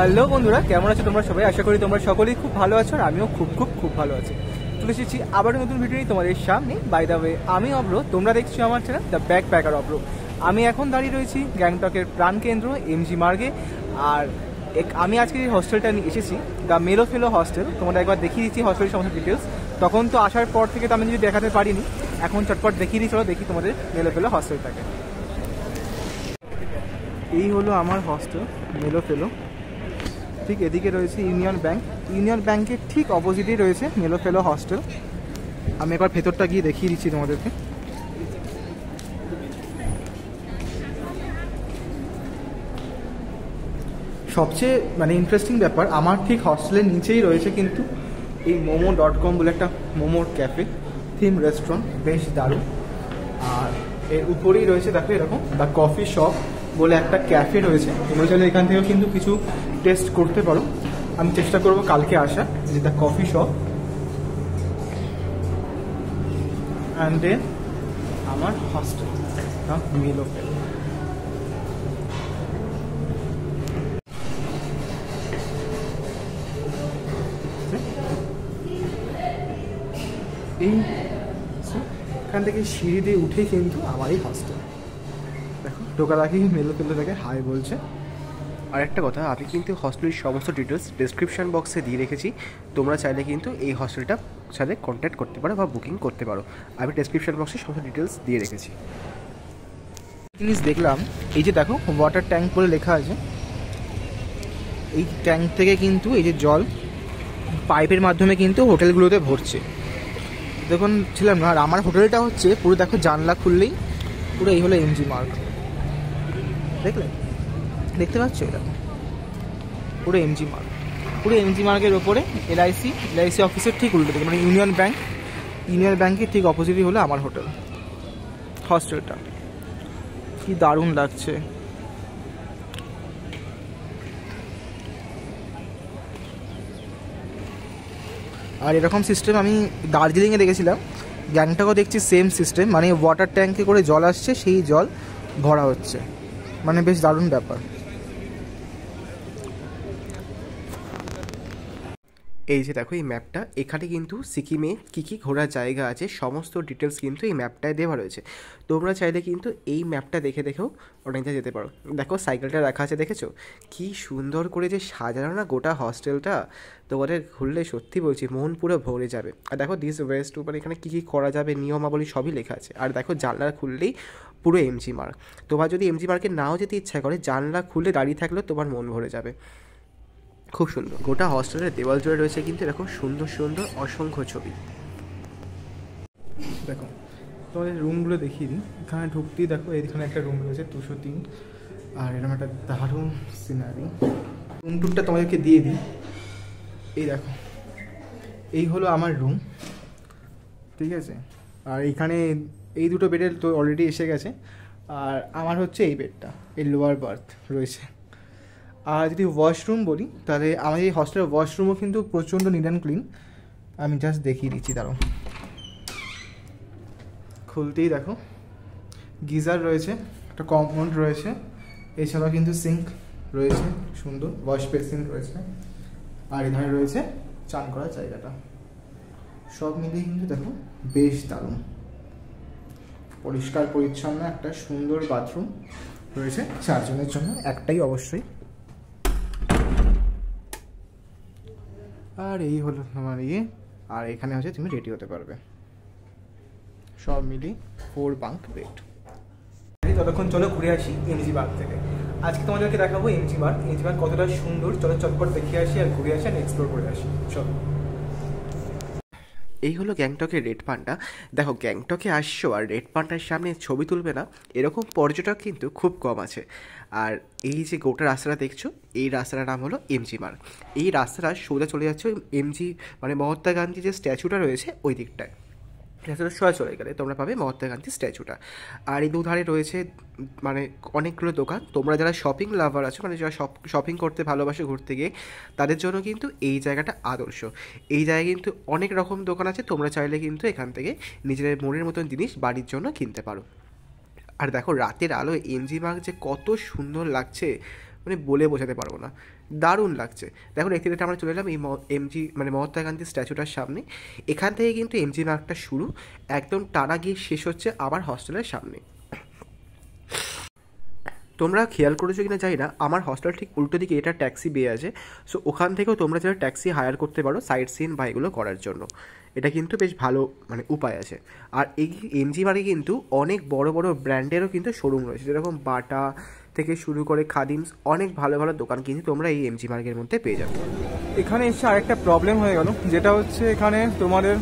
Hello বন্ধুরা, কেমন আছো তোমরা সবাই? আশা করি তোমরা সকলেই খুব ভালো আছো আর আমিও খুব খুব খুব ভালো আছি। চলে এসেছি আবার নতুন ভিডিও নিয়ে তোমাদের সামনে। বাই দ্য ওয়ে, আমি অব্র, তোমরা দেখছো আমার চ্যানেল দ্য ব্যাকপ্যাকার অব্র। আমি এখন দাঁড়িয়ে রয়েছি গ্যাংটকের প্রাণকেন্দ্র এমজি মার্গে। আর আমি আজকে এই হস্টেলটা নিয়ে এসেছি, দ্য মেলোফেলো হস্টেল। তোমাদের একবার দেখিয়ে দিচ্ছি হস্টেলের সমস্ত ডিটেলস। তখন তো আসার পর থেকে তো আমি যদি দেখাতে পারিনি, এখন চটপট দেখিয়ে দিই। চলো দেখি তোমাদের মেলোফেলো হস্টেলটাকে। এই হলো আমার হস্টেল মেলোফেলো। ঠিক এদিকে রয়েছে ইউনিয়ন ব্যাংক। ইউনিয়ন ব্যাংকের ঠিক অপোজিটেই রয়েছে মেলোফেলো হস্টেল। আমি একবার ভেতরটা গিয়ে দেখিয়ে দিচ্ছি তোমাদেরকে। সবচেয়ে ইন্টারেস্টিং ব্যাপার, আমার ঠিক হস্টেলের নিচেই রয়েছে কিন্তু এই momo.com বলে একটা মোমোর ক্যাফে, থিম রেস্টুরেন্ট, বেশ দারুণ। আর এর উপরেই রয়েছে দেখো এরকম দ্য কফি শপ বলে একটা ক্যাফে রয়েছে। তোমরা চাইলে এখান থেকেও কিন্তু কিছু টেস্ট করতে পারো। আমি চেষ্টা করবো কালকে আসা, যে the coffee shop. And then আমার হস্টেল মেলোফেলো। এখান থেকে সিঁড়ি দিয়ে উঠে কিন্তু আমার এই হস্টেল। দেখো ঢোকার আগে মেলোফেলো থেকে হাই বলছে। আর একটা কথা, আমি কিন্তু হস্টেলের সমস্ত ডিটেলস ডেসক্রিপশন বক্সে দিয়ে রেখেছি। তোমরা চাইলে কিন্তু এই হস্টেলটা সাথে কন্ট্যাক্ট করতে পারো বা বুকিং করতে পারো। আমি ডেসক্রিপশন বক্সে সমস্ত ডিটেলস দিয়ে রেখেছি। জিনিস দেখলাম, এই যে দেখো ওয়াটার ট্যাঙ্ক বলে লেখা আছে। এই ট্যাঙ্ক থেকে কিন্তু এই যে জল পাইপের মাধ্যমে কিন্তু হোটেলগুলোতে ভরছে। দেখুন ছিলাম না। আর আমার হোটেলটা হচ্ছে পুরো দেখো, জানলা খুললেই পুরো এই হলো এমজি মার্গ। দেখলে, দেখতে পাচ্ছ? এটা পুরো এমজি মার্গ। পুরো এমজি মার্গের ওপরে এলআইসি অফিসের ঠিক উল্টো দিকে, ইউনিয়ন ব্যাংকের ঠিক অপোজিটই হলো আমার হোটেল হস্টেলটা। কি দারুণ লাগছে। আর এরকম সিস্টেম আমি দার্জিলিংয়ে দেখেছিলাম, গ্যাংটকও দেখছি সেম সিস্টেম। ওয়াটার ট্যাঙ্কে করে জল আসছে, সেই জল ভরা হচ্ছে। বেশ দারুণ ব্যাপার। এই যে দেখো এই ম্যাপটা, এখানে কিন্তু সিকিমে কী কী ঘোরার জায়গা আছে সমস্ত ডিটেলস কিন্তু এই ম্যাপটায় দেওয়া রয়েছে। তোমরা চাইলে কিন্তু এই ম্যাপটা দেখে দেখেও অনেক জায়গায় যেতে পারো। দেখো সাইকেলটা রাখা আছে, দেখেছো কি সুন্দর করে যে সাজানো না গোটা হস্টেলটা। তোমাদের ঘুরলে সত্যি বলছি মন পুরো ভরে যাবে। আর দেখো দিস ওয়েস্ট টু, এখানে কী কী করা যাবে নিয়মাবলী সবই লেখা আছে। আর দেখো জানলা খুললেই পুরো এমজি মার্গ। তোমার যদি এমজি মার্গে নাও যেতে ইচ্ছা করে, জানলা খুলে দাঁড়িয়ে থাকলেও তোমার মন ভরে যাবে। খুব সুন্দর। গোটা হস্টেলের দেওয়াল জুড়ে রয়েছে কিন্তু এরকম সুন্দর সুন্দর অসংখ্য ছবি। দেখো তোমাদের রুমগুলো দেখিয়ে দিই। এখানে ঢুকতেই দেখো এখানে একটা রুম রয়েছে 203। আর এরকম একটা দারুণ সিনারি। রুম টুরটা তোমাদেরকে দিয়ে দিই। এই দেখো, এই হলো আমার রুম, ঠিক আছে। আর এখানে এই দুটো বেডের তো অলরেডি এসে গেছে। আর আমার হচ্ছে এই বেডটা, এই লোয়ার বার্থ রয়েছে। আর যদি ওয়াশরুম বলি, তাহলে আমার এই হস্টেলের ওয়াশরুমও কিন্তু প্রচণ্ড নিট অ্যান্ড ক্লিন। আমি জাস্ট দেখিয়ে দিচ্ছি, দাঁড়াও। খুলতেই দেখো গিজার রয়েছে, একটা কম্পাউন্ড রয়েছে, এছাড়াও কিন্তু সিঙ্ক রয়েছে, সুন্দর ওয়াশ বেসিন রয়েছে। আর এখানে রয়েছে চান করার জায়গাটা। সব মিলিয়ে কিন্তু দেখো বেশ দারুণ, পরিষ্কার পরিচ্ছন্ন একটা সুন্দর বাথরুম রয়েছে 4 জনের জন্য, একটাই অবশ্যই। আর এই হলো তোমার আর এখানে হচ্ছে তুমি রেডি হতে পারবে। সব মিলিয়ে 4 বাঙ্ক বেড। ততক্ষণ চলো ঘুরে আসি এমজি মার্গ থেকে। আজকে তোমাদেরকে দেখাবো এমজি মার্গ কতটা সুন্দর। চলো চটপট দেখিয়ে আসি আর ঘুরে আসি আর এক্সপ্লোর করে আসি। চলো। এই হলো গ্যাংটকের রেড পান্ডা। দেখো গ্যাংটকে আসছো আর রেড পান্ডার সামনে ছবি তুলবে না, এরকম পর্যটক কিন্তু খুব কম আছে। আর এই যে গোটা রাস্তাটা দেখছো, এই রাস্তাটার নাম হলো এমজি মার্গ। এই রাস্তাটা সোজা চলে যাচ্ছে এমজি মহাত্মা গান্ধী যে স্ট্যাচুটা রয়েছে ওই দিকটায়। রাস্তাটা সোজা চলে গেলে তোমরা পাবে মহাত্মা গান্ধী স্ট্যাচুটা। আর এই দুধারে রয়েছে অনেকগুলো দোকান। তোমরা যারা শপিং লাভার আছো, যারা শপিং করতে ভালোবাসে ঘুরতে গিয়ে, তাদের জন্য কিন্তু এই জায়গাটা আদর্শ। এই জায়গায় কিন্তু অনেক রকম দোকান আছে। তোমরা চাইলে কিন্তু এখান থেকে নিজেদের মনের মতন জিনিস বাড়ির জন্য কিনতে পারো। আর দেখো রাতের আলোয় এমজি মার্গ যে কত সুন্দর লাগছে, বলে বোঝাতে পারবো না। দারুণ লাগছে। দেখুন এখানে আমরা চলে এলাম এই এমজি মানে মহাত্মা গান্ধীর স্ট্যাচুটার সামনে। এখান থেকে কিন্তু এমজি মার্গটা শুরু, একদম টানা গিয়ে শেষ হচ্ছে আমার হস্টেলের সামনে। তোমরা খেয়াল করেছো কিনা জানি না, আমার হস্টেল ঠিক উল্টো দিকে এটা ট্যাক্সি বে আছে। সো ওখান থেকেও তোমরা যারা ট্যাক্সি হায়ার করতে পারো সাইট সিন বা এগুলো করার জন্য। এটা কিন্তু বেশ ভালো মানে উপায় আছে। আর এই এমজি মার্গে কিন্তু অনেক বড় বড় ব্র্যান্ডেরও কিন্তু শোরুম রয়েছে, যেরকম বাটা থেকে শুরু করে খাদিমস, অনেক ভালো ভালো দোকান কিন্তু তোমরা এই এমজি মার্গের মধ্যে পেয়ে যাবে। এখানে এসে আরেকটা প্রবলেম হয়ে গেল, যেটা হচ্ছে এখানে তোমাদের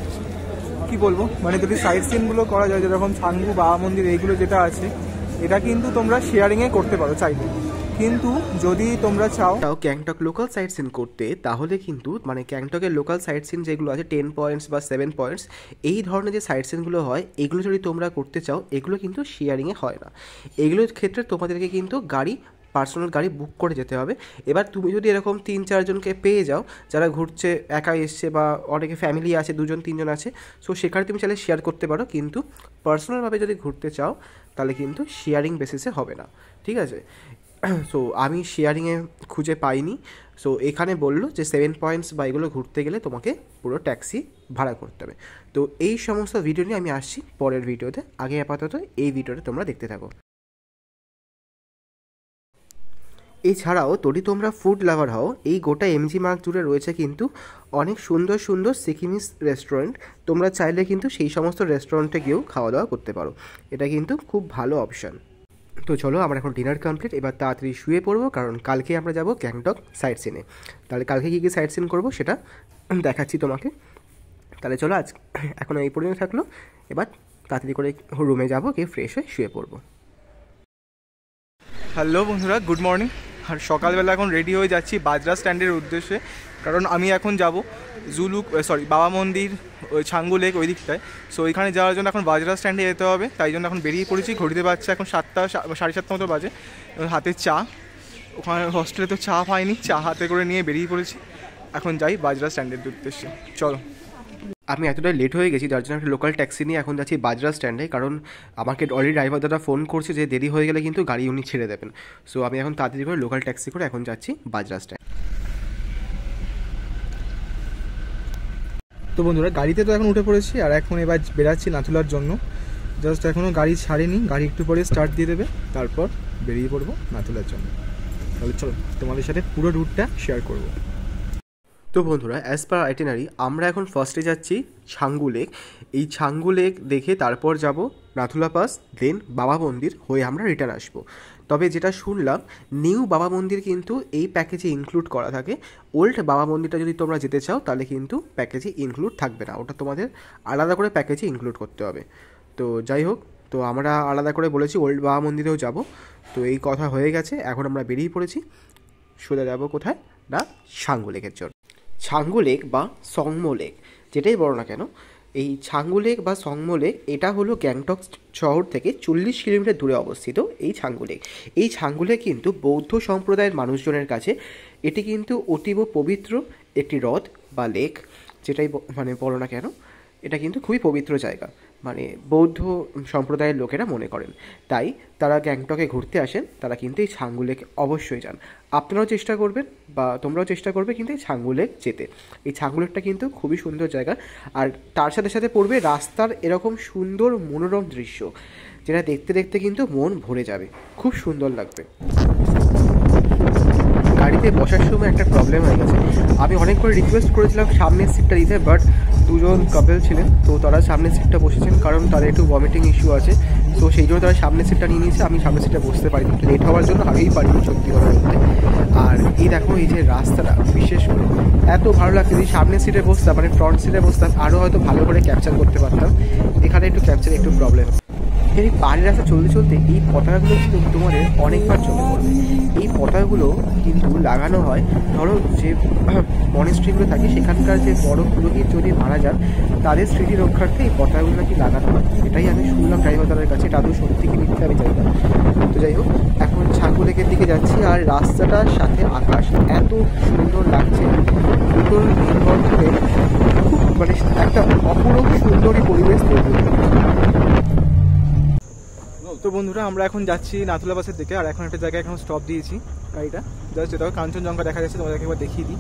কি বলবো, মানে যদি সাইট সিনগুলো করা যায়, যেরকম ছাঙ্গু বাবা মন্দির এইগুলো যেটা আছে, এটা কিন্তু তোমরা শেয়ারিংয়ে করতে পারো চাইলে। কিন্তু যদি তোমরা চাও গ্যাংটক লোকাল সাইট সিন করতে, তাহলে কিন্তু মানে গ্যাংটকের লোকাল সাইট সিন যেগুলো আছে 10 পয়েন্টস বা 7 পয়েন্টস, এই ধরনের যে সাইট সিনগুলো হয়, এগুলো যদি তোমরা করতে চাও, এগুলো কিন্তু শেয়ারিংয়ে হয় না। এগুলোর ক্ষেত্রে তোমাদেরকে কিন্তু পার্সোনাল গাড়ি বুক করে যেতে হবে। এবার তুমি যদি এরকম 3-4 জনকে পেয়ে যাও যারা ঘুরছে, একা এসছে বা অনেকে ফ্যামিলি আছে, 2-3 জন আছে, সো সেখানে তুমি চাইলে শেয়ার করতে পারো। কিন্তু পার্সোনালভাবে যদি ঘুরতে চাও তাহলে কিন্তু শেয়ারিং বেসিসে হবে না, ঠিক আছে? সো আমি শেয়ারিংয়ে খুঁজে পাইনি। সো এখানে বললো যে 7 পয়েন্টস বা এগুলো ঘুরতে গেলে তোমাকে পুরো ট্যাক্সি ভাড়া করতে হবে। তো এই সমস্ত ভিডিও নিয়ে আমি আসছি পরের ভিডিওতে। আগে আপাতত এই ভিডিওটা তোমরা দেখতে থাকো। এছাড়াও যদি তোমরা ফুড লাভার হও, এই গোটা এমজি মার্গ জুড়ে রয়েছে কিন্তু অনেক সুন্দর সুন্দর সিকিমিস রেস্টুরেন্ট। তোমরা চাইলে কিন্তু সেই সমস্ত রেস্টুরেন্টে গিয়েও খাওয়া দাওয়া করতে পারো। এটা কিন্তু খুব ভালো অপশান। তো চলো, আমার এখন ডিনার কমপ্লিট, এবার তাড়াতাড়ি শুয়ে পড়বো, কারণ কালকে আমরা যাব গ্যাংটক সাইট সিনে। তাহলে কালকে কী কী সাইট সিন করবো সেটা দেখাচ্ছি তোমাকে। তাহলে চলো, আজ এখন এই পর্যন্ত থাকলো। এবার তাড়াতাড়ি করে রুমে যাবো, গিয়ে ফ্রেশ হয়ে শুয়ে পড়বো। হ্যালো বন্ধুরা, গুড মর্নিং। আর সকালবেলা এখন রেডি হয়ে যাচ্ছি বাজরা স্ট্যান্ডের উদ্দেশ্যে, কারণ আমি এখন যাব বাবা মন্দির, ওই ছাঙ্গু লেক ওই দিকটায়। সো ওইখানে যাওয়ার জন্য এখন বাজরা স্ট্যান্ডে যেতে হবে, তাই জন্য এখন বেরিয়ে পড়েছি। ঘড়িতে বাজছে এখন 7টা 7:30 মতো বাজে। হাতে চা, ওখানে হস্টেলে তো চা পাইনি, চা হাতে করে নিয়ে বেরিয়ে পড়েছি। এখন যাই বাজরা স্ট্যান্ডের উদ্দেশ্যে, চলো। আমি এতটাই লেট হয়ে গেছি, যার জন্য একটা লোকাল ট্যাক্সি নিয়ে এখন যাচ্ছি বাজরা স্ট্যান্ডে, কারণ আমাকে অলরেডি ড্রাইভার দাদা ফোন করছে যে দেরি হয়ে গেলে কিন্তু গাড়ি উনি ছেড়ে দেবেন। সো আমি এখন তাড়াতাড়ি করে লোকাল ট্যাক্সি করে এখন যাচ্ছি বাজরা স্ট্যান্ড। তো বন্ধুরা, গাড়িতে তো এখন উঠে পড়েছি, আর এখন এবার বেরাচ্ছি নাথুলার জন্য। জাস্ট এখনও গাড়ি ছাড়েনি, গাড়ি একটু পরে স্টার্ট দিয়ে দেবে, তারপর বেরিয়ে পড়বো নাথুলার জন্য। তাহলে চলো, তোমাদের সাথে পুরো রুটটা শেয়ার করবো। তো বন্ধুরা, অ্যাজ পার আইটিনারি আমরা এখন ফার্স্টে যাচ্ছি ছাঙ্গু লেক। এই ছাঙ্গু লেক দেখে তারপর যাব নাথুলা পাস, দেন বাবা মন্দির হয়ে আমরা রিটার্ন আসবো। তবে যেটা শুনলাম, নিউ বাবা মন্দির কিন্তু এই প্যাকেজে ইনক্লুড করা থাকে। ওল্ড বাবা মন্দিরটা যদি তোমরা যেতে চাও তাহলে কিন্তু প্যাকেজে ইনক্লুড থাকবে না, ওটা তোমাদের আলাদা করে প্যাকেজে ইনক্লুড করতে হবে। তো যাই হোক, তো আমরা আলাদা করে বলেছি ওল্ড বাবা মন্দিরেও যাব। তো এই কথা হয়ে গেছে, এখন আমরা বেরিয়ে পড়েছি। সোজা যাবো কোথায় না, ছাঙ্গু লেকের জন্য। ছাঙ্গু লেক বা সংমো লেক, যেটাই বলো না কেন, এই ছাঙ্গু লেক বা সংমো লেক এটা হলো গ্যাংটক শহর থেকে 40 কিলোমিটার দূরে অবস্থিত এই ছাঙ্গু লেক। এই ছাঙ্গু লেক কিন্তু বৌদ্ধ সম্প্রদায়ের মানুষজনের কাছে এটি কিন্তু অতীব পবিত্র একটি হ্রদ বা লেক, যেটাই মানে বলো না কেন, এটা কিন্তু খুবই পবিত্র জায়গা, মানে বৌদ্ধ সম্প্রদায়ের লোকেরা মনে করেন। তাই তারা গ্যাংটকে ঘুরতে আসেন, তারা কিন্তু এই ছাঙ্গু লেক অবশ্যই যান। আপনারাও চেষ্টা করবেন বা তোমরাও চেষ্টা করবে কিন্তু এই ছাঙ্গু লেক যেতে। এই ছাঙ্গু লেকটা কিন্তু খুবই সুন্দর জায়গা, আর তার সাথে সাথে পড়বে রাস্তার এরকম সুন্দর মনোরম দৃশ্য, যেটা দেখতে দেখতে কিন্তু মন ভরে যাবে, খুব সুন্দর লাগবে। গাড়িতে বসার সময় একটা প্রবলেম হয়ে গেছে, আমি অনেক করে রিকোয়েস্ট করেছিলাম সামনের সিটটা দিতে, বাট 2জন কাপল ছিলেন, তো তারা সামনের সিটটা বসেছেন, কারণ তাদের একটু ভমিটিং ইস্যু আছে। তো সেই জন্য তারা সামনের সিটটা নিয়ে নিয়েছে, আমি সামনের সিটটা বসতে পারিনি, লেট হওয়ার জন্য আগেই পারিনি সত্যি কথা বলতে। আর এই দেখো, এই যে রাস্তাটা বিশেষ করে এত ভালো লাগছে, যদি সামনের সিটে বসতাম মানে ফ্রন্ট সিটে বসতাম আরও হয়তো ভালো করে ক্যাপচার করতে পারতাম। এখানে একটু ক্যাপচারে একটু প্রবলেম। এই পাহাড়ি রাস্তা চলতে চলতে এই পতাকাগুলো কিন্তু তোমাদের অনেকবার চলে পড়বে। এই পতাকাগুলো কিন্তু লাগানো হয়, ধরো যে মনেস্ট্রিগুলো থাকে সেখানকার যে বড় পুরোহিত যদি মারা যান তাদের স্মৃতি রক্ষার্থে এই পতাকাগুলো নাকি লাগানো হয়, এটাই আমি শুনলাম ড্রাইভার দাদার কাছে। এটা আদৌ সত্যি কি মিথ্যে আমি জানি না। তো যাই হোক, এখন ছাঙ্গু লেকের দিকে যাচ্ছি, আর রাস্তাটার সাথে আকাশ এত সুন্দর লাগছে, দুটোর নির্ভর খুব মানে একটা অপূরূপ সুন্দরী পরিবেশ তৈরি। তো বন্ধুরা আমরা এখন যাচ্ছি নাথুলা পাসের দিকে, আর এখন একটা জায়গায় এখন স্টপ দিয়েছি গাড়িটা, জাস্ট এটা কাঞ্চনজঙ্ঘা দেখা যাচ্ছে, তোমাদেরকে একবার দেখিয়ে দিই।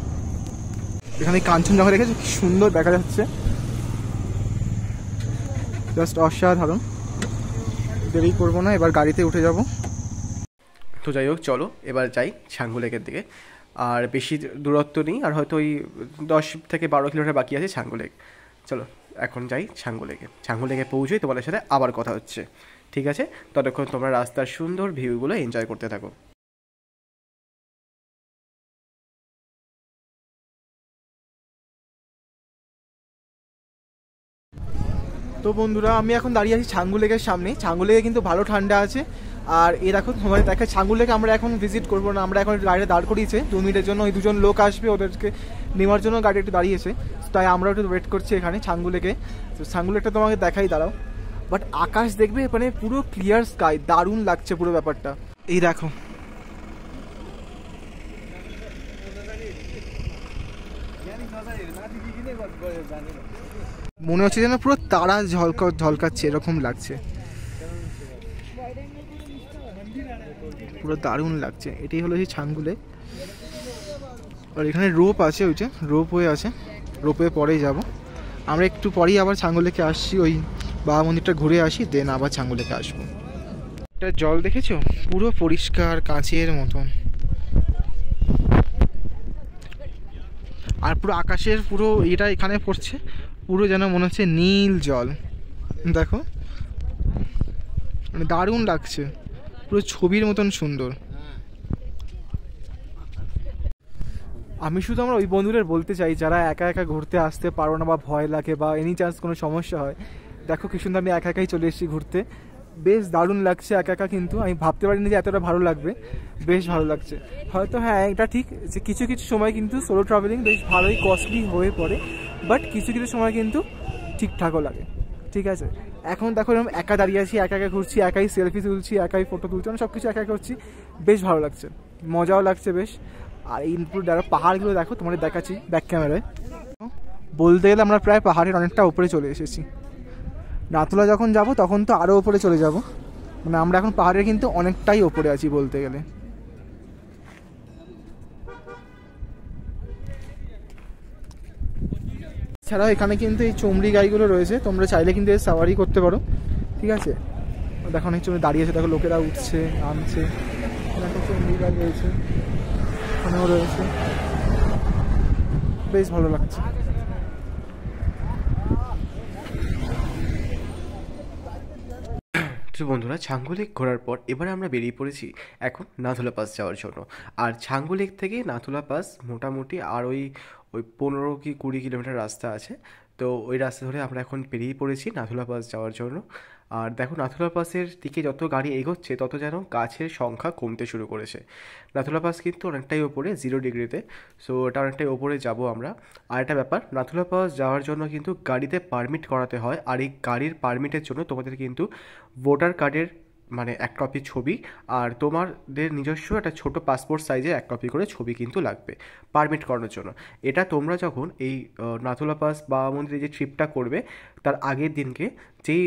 এখানে কাঞ্চনজঙ্ঘা দেখেছো কি সুন্দর দেখা যাচ্ছে, জাস্ট অসাধারণ। দেরি করবো না, এবার গাড়িতে উঠে যাব। তো যাই হোক, চলো এবার যাই ছাঙ্গু লেকের দিকে। আর বেশি দূরত্ব নেই, আর হয়তো ওই 10 থেকে 12 কিলোমিটার বাকি আছে ছাঙ্গু লেক। চলো এখন যাই ছাঙ্গু লেকে। ছাঙ্গু লেকে পৌঁছেই তোমাদের সাথে আবার কথা হচ্ছে, ঠিক আছে? ততক্ষণ তোমরা রাস্তার সুন্দর ভিউগুলো এনজয় করতে থাকো। তো বন্ধুরা আমি এখন দাঁড়িয়ে আছি ছাঙ্গু লেকের সামনে। ছাঙ্গু লেকে কিন্তু ভালো ঠান্ডা আছে। আর এই দেখো তোমাদের দেখা, ছাঙ্গু লেকে আমরা এখন ভিজিট করবো না, আমরা এখন গাড়িটা দাঁড় করিয়েছে 2 মিনিটের জন্য। ওই 2জন লোক আসবে, ওদেরকে নেওয়ার জন্য গাড়ি একটু দাঁড়িয়েছে, তাই আমরা একটু ওয়েট করছি এখানে ছাঙ্গু লেকে। তো ছাঙ্গু লেকটা তোমাকে দেখাই, দাঁড়াও। বাট আকাশ দেখবে মানে পুরো ক্লিয়ার স্কাই, দারুণ লাগছে পুরো ব্যাপারটা। এই দেখো, মনে হচ্ছে যেন পুরো তারা ঝলকাচ্ছে, এরকম লাগছে, পুরো দারুণ লাগছে। এটাই হলো সেই ছাঙ্গু লেক। আর এখানে রোপ আছে, ওই যে রোপওয়ে আছে, রোপওয়ে পরেই যাব আমরা। একটু পরেই আবার ছাঙ্গু লেকে আসছি, ওই বাবা মন্দিরটা ঘুরে আসি, দেন আবার ছাঙ্গু লেকে আসবো। এটা জল দেখেছো, পুরো পরিষ্কার কাঁচের মতন, আর পুরো আকাশের পুরো এটা এখানে পড়ছে, পুরো যেন মনে হচ্ছে নীল জল। দেখো মানে দারুণ লাগছে, পুরো ছবির মতন সুন্দর। আমি শুধু আমরা ওই বন্ধুদের বলতে চাই যারা একা একা ঘুরতে আসতে পারো না, বা ভয় লাগে, বা এনি চান্স কোনো সমস্যা হয়, দেখো কি সুন্দর, আমি একা একাই চলে এসেছি ঘুরতে, বেশ দারুণ লাগছে একা একা। কিন্তু আমি ভাবতে পারিনি যে এতটা ভালো লাগবে, বেশ ভালো লাগছে। হয়তো হ্যাঁ এটা ঠিক যে কিছু কিছু সময় কিন্তু সোলো ট্রাভেলিং বেশ ভালোই কস্টলি হয়ে পড়ে, বাট কিছু কিছু সময় কিন্তু ঠিকঠাকও লাগে, ঠিক আছে? এখন দেখো এরকম একা দাঁড়িয়ে আছি, একা একা ঘুরছি, একাই সেলফি তুলছি, একাই ফটো তুলছি, মানে সব কিছু একা করছি, বেশ ভালো লাগছে, মজাও লাগছে বেশ। আর এই পাহাড়গুলো দেখো, তোমাদের দেখাচ্ছি ব্যাক ক্যামেরায়। বলতে গেলে আমরা প্রায় পাহাড়ের অনেকটা উপরে চলে এসেছি। নাথুলা যখন যাব তখন তো আরও উপরে চলে যাব, মানে আমরা এখন পাহাড়ের কিন্তু অনেকটাই ওপরে আছি বলতে গেলে। ছাড়াও এখানে কিন্তু এই চমড়ি গাইগুলো রয়েছে, তোমরা চাইলে কিন্তু এই সাওয়ারি করতে পারো, ঠিক আছে? দেখো অনেক চমড়ি দাঁড়িয়ে আছে, দেখো লোকেরা উঠছে নামছে, দেখো চমড়ি গাই রয়েছে, ওখানেও রয়েছে, বেশ ভালো লাগছে। তো বন্ধুরা, ছাঙ্গু লেক ঘোরার পর এবারে আমরা বেরিয়ে পড়েছি এখন নাথুলা পাস যাওয়ার জন্য। আর ছাঙ্গু লেক থেকে নাথুলা পাস মোটামুটি আর ওই 15 কি 20 কিলোমিটার রাস্তা আছে। তো ওই রাস্তা ধরে আমরা এখন বেরিয়ে পড়েছি নাথুলা পাস যাওয়ার জন্য। আর দেখো নাথুলা পাসের দিকে যত গাড়ি এগোচ্ছে তত যেন গাছের সংখ্যা কমতে শুরু করেছে। নাথুলা পাস কিন্তু অনেকটাই ওপরে 0 ডিগ্রিতে, সো ওটা অনেকটাই ওপরে যাব আমরা। আর একটা ব্যাপার, নাথুলা পাস যাওয়ার জন্য কিন্তু গাড়িতে পারমিট করাতে হয়, আর এই গাড়ির পারমিটের জন্য তোমাদের কিন্তু ভোটার কার্ডের মানে 1 কপি ছবি, আর তোমাদের নিজস্ব একটা ছোট পাসপোর্ট সাইজে 1 কপি করে ছবি কিন্তু লাগবে পারমিট করানোর জন্য। এটা তোমরা যখন এই নাথুলা পাস বাবা মন্দিরে যে ট্রিপটা করবে তার আগের দিনকে যেই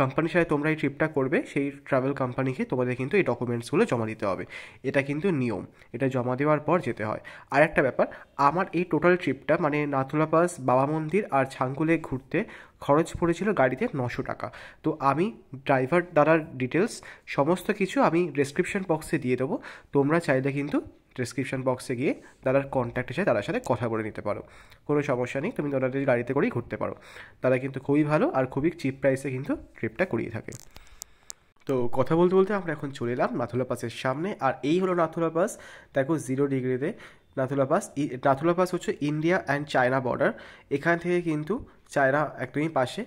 কোম্পানির সাথে তোমরা এই ট্রিপটা করবে সেই ট্রাভেল কোম্পানিকে তোমাদের কিন্তু এই ডকুমেন্টসগুলো জমা দিতে হবে। এটা কিন্তু নিয়ম, এটা জমা দেওয়ার পর যেতে হয়। আর একটা ব্যাপার, আমার এই টোটাল ট্রিপটা মানে নাথুলা পাস বাবা মন্দির আর ছাঙ্গু লেক ঘুরতে খরচ পড়েছিল গাড়িতে 900 টাকা। তো আমি ড্রাইভার দ্বারার ডিটেলস সমস্ত কিছু আমি ডেসক্রিপশন বক্সে দিয়ে দেবো, তোমরা চাইলে কিন্তু ডেসক্রিপশন বক্সে গিয়ে তাদের কন্ট্যাক্ট এসে তাদের সাথে কথা বলে নিতে পারো, কোনো সমস্যা নেই। তুমি তাদের গাড়িতে করেই ঘুরতে পারো, তারা কিন্তু খুবই ভালো আর খুবই চিপ প্রাইসে কিন্তু ট্রিপটা করিয়ে থাকে। তো কথা বলতে বলতে আমরা এখন চলে এলাম নাথুলা পাসের সামনে। আর এই হলো নাথুলা পাস, দেখো 0 ডিগ্রিতে নাথুলা পাস। নাথুলা পাস হচ্ছে ইন্ডিয়া অ্যান্ড চায়না বর্ডার, এখান থেকে কিন্তু চায়না একদমই পাশে।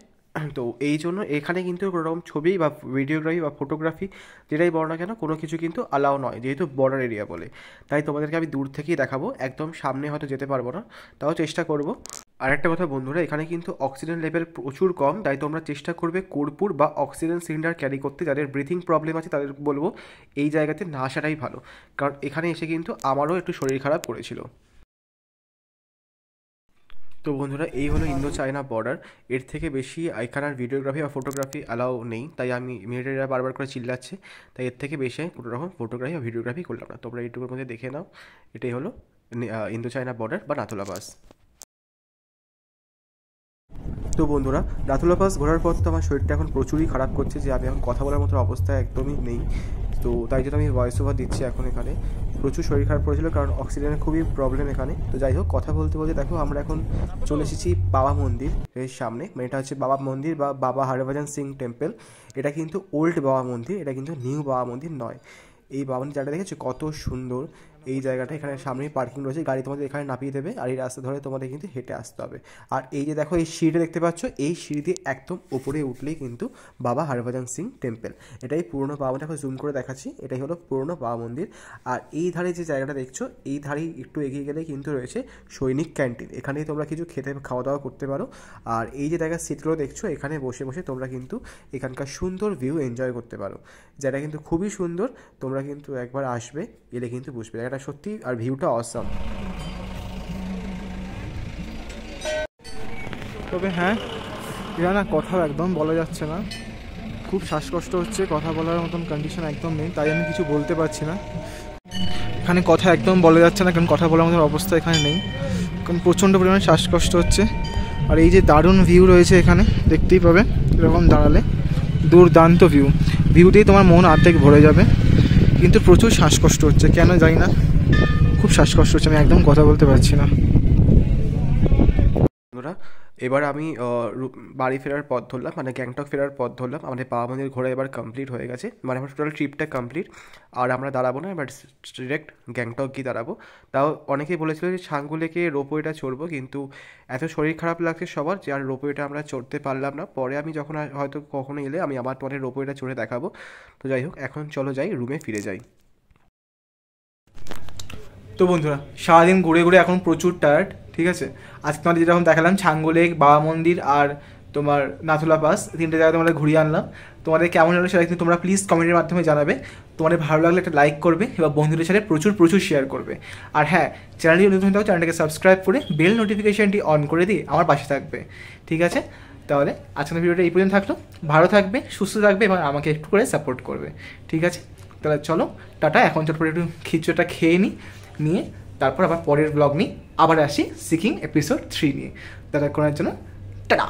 তো এই জন্য এখানে কিন্তু কোনো রকম ছবি বা ভিডিওগ্রাফি বা ফটোগ্রাফি যেটাই বলো না কেন কোনো কিছু কিন্তু অ্যালাউ নয়, যেহেতু বর্ডার এরিয়া বলে। তাই তোমাদেরকে আমি দূর থেকেই দেখাবো, একদম সামনে হয়তো যেতে পারবো না, তাও চেষ্টা করব। আর একটা কথা বন্ধুরা, এখানে কিন্তু অক্সিজেন লেভেল প্রচুর কম, তাই তোমরা চেষ্টা করবে কর্পূর বা অক্সিজেন সিলিন্ডার ক্যারি করতে। যাদের ব্রিথিং প্রবলেম আছে তাদের বলবো এই জায়গাতে না আসাটাই ভালো, কারণ এখানে এসে কিন্তু আমারও একটু শরীর খারাপ করেছিল। তো বন্ধুরা এই হলো ইন্দো চায়না বর্ডার। এর থেকে বেশি এখানে আর ভিডিওগ্রাফি বা ফটোগ্রাফি অ্যালাউ নেই, তাই আমি মিলিটারিরা বারবার করে চিল্লাচ্ছে, তাই এর থেকে বেশি আমি কোনো রকম ফটোগ্রাফি বা ভিডিওগ্রাফি করলাম না। তোমরা এইটুকুর মধ্যে দেখে নাও, এটাই হলো ইন্দো চায়না বর্ডার বা নাথুলা পাস। তো বন্ধুরা নাথুলা পাস ঘোরার পর তো আমার শরীরটা এখন প্রচুরই খারাপ করছে, যে আমি এখন কথা বলার মতো অবস্থা একদমই নেই। তো তাই জন্য আমি ভয়েস ওভার দিচ্ছি এখন। এখানে প্রচুর শরীর খারাপ করেছিল, কারণ অক্সিজেনের খুবই প্রবলেম এখানে। তো যাই হোক, কথা বলতে বলতে দেখো আমরা এখন চলে এসেছি বাবা মন্দির এর সামনে। মানে এটা হচ্ছে বাবা মন্দির বা বাবা হরভজন সিং টেম্পল। এটা কিন্তু ওল্ড বাবা মন্দির, এটা কিন্তু নিউ বাবা মন্দির নয়। এই বাবা মন্দির জায়গাটা দেখেছো কত সুন্দর। এই জায়গাটা এখানে সামনেই পার্কিং রয়েছে, গাড়ি তোমাদের এখানে নামিয়ে দেবে, আর এই রাস্তা ধরে তোমাদের কিন্তু হেঁটে আসতে হবে। আর এই যে দেখো এই সিঁড়িটা দেখতে পাচ্ছ, এই সিঁড়ি দিয়ে একদম উপরে উঠলেই কিন্তু বাবা হরভজন সিং টেম্পল। এটাই পুরনো বাবা মন্দির, এখন জুম করে দেখাচ্ছি, এটাই হলো পুরনো বাবা মন্দির। আর এই ধারে যে জায়গাটা দেখছো, এই ধারেই একটু এগিয়ে গেলে কিন্তু রয়েছে সৈনিক ক্যান্টিন। এখানেই তোমরা কিছু খেতে খাওয়া দাওয়া করতে পারো। আর এই যে জায়গার সিটগুলো দেখছো, এখানে বসে বসে তোমরা কিন্তু এখানকার সুন্দর ভিউ এনজয় করতে পারো, যেটা কিন্তু খুবই সুন্দর। তোমরা কিন্তু একবার আসবে, এলে কিন্তু বুঝবে জায়গাটা সত্যি, আর ভিউটা অসাম। তবে হ্যাঁ, এরা না কথা একদম বলা যাচ্ছে না, খুব শ্বাসকষ্ট হচ্ছে, কথা বলার মতন কন্ডিশন একদম নেই, তাই আমি কিছু বলতে পারছি না। এখানে কথা একদম বলা যাচ্ছে না, কারণ কথা বলার মতন অবস্থা এখানে নেই, কারণ প্রচণ্ড পরিমাণে শ্বাসকষ্ট হচ্ছে। আর এই যে দারুণ ভিউ রয়েছে এখানে, দেখতেই পাবে এরকম দাঁড়ালে, দুর্দান্ত ভিউতেই তোমার মন অর্ধেক ভরে যাবে। কিন্তু প্রচুর শ্বাসকষ্ট হচ্ছে, কেন জানি না, খুব শ্বাসকষ্ট হচ্ছে, আমি একদম কথা বলতে পারছি না। বন্ধুরা এবার আমি বাড়ি ফেরার পথ ধরলাম, মানে গ্যাংটক ফেরার পথ ধরলাম। আমাদের বাবা মন্দির ঘোরা এবার কমপ্লিট হয়ে গেছে, মানে আমার টোটাল ট্রিপটা কমপ্লিট। আর আমরা দাঁড়াবো না, এবার ডিরেক্ট গ্যাংটক গিয়ে দাঁড়াবো। তাও অনেকেই বলেছিল যে ছাঙ্গু লেকে রোপওয়েটা চড়বো, কিন্তু এত শরীর খারাপ লাগছে সবার যে আর রোপওয়েটা আমরা চড়তে পারলাম না। পরে আমি যখন হয়তো কখনো এলে আমি আবার তোমাদের রোপওয়েটা চড়ে দেখাবো। তো যাই হোক, এখন চলো যাই, রুমে ফিরে যাই। তো বন্ধুরা সারাদিন ঘুরে ঘুরে এখন প্রচুর টায়ার্ড, ঠিক আছে। আজকে তোমাদের যেরকম দেখালাম ছাঙ্গু লেক, বাবা মন্দির আর তোমার নাথুলা পাস, তিনটে জায়গায় তোমরা ঘুরিয়ে আনলাম। তোমাদের কেমন হলো সেটা কিন্তু তোমরা প্লিজ কমেন্টের মাধ্যমে জানাবে। তোমাদের ভালো লাগলে একটা লাইক করবে এবং বন্ধুদের সাথে প্রচুর প্রচুর শেয়ার করবে। আর হ্যাঁ, চ্যানেলটি নতুন থাকো, চ্যানেলটাকে সাবস্ক্রাইব করে বেল নোটিফিকেশানটি অন করে দিয়ে আমার পাশে থাকবে, ঠিক আছে। তাহলে আজকের ভিডিওটা এই পর্যন্ত থাকলো। ভালো থাকবে, সুস্থ থাকবে এবং আমাকে একটু করে সাপোর্ট করবে, ঠিক আছে। তাহলে চলো টাটা, এখন চটপট একটু খিচুড়িটা খেয়ে নিয়ে তারপর আবার পরের ব্লগ নিয়ে আবার আসি সিকিং এপিসোড 3 নিয়ে। তাদের করার জন্য টাটা।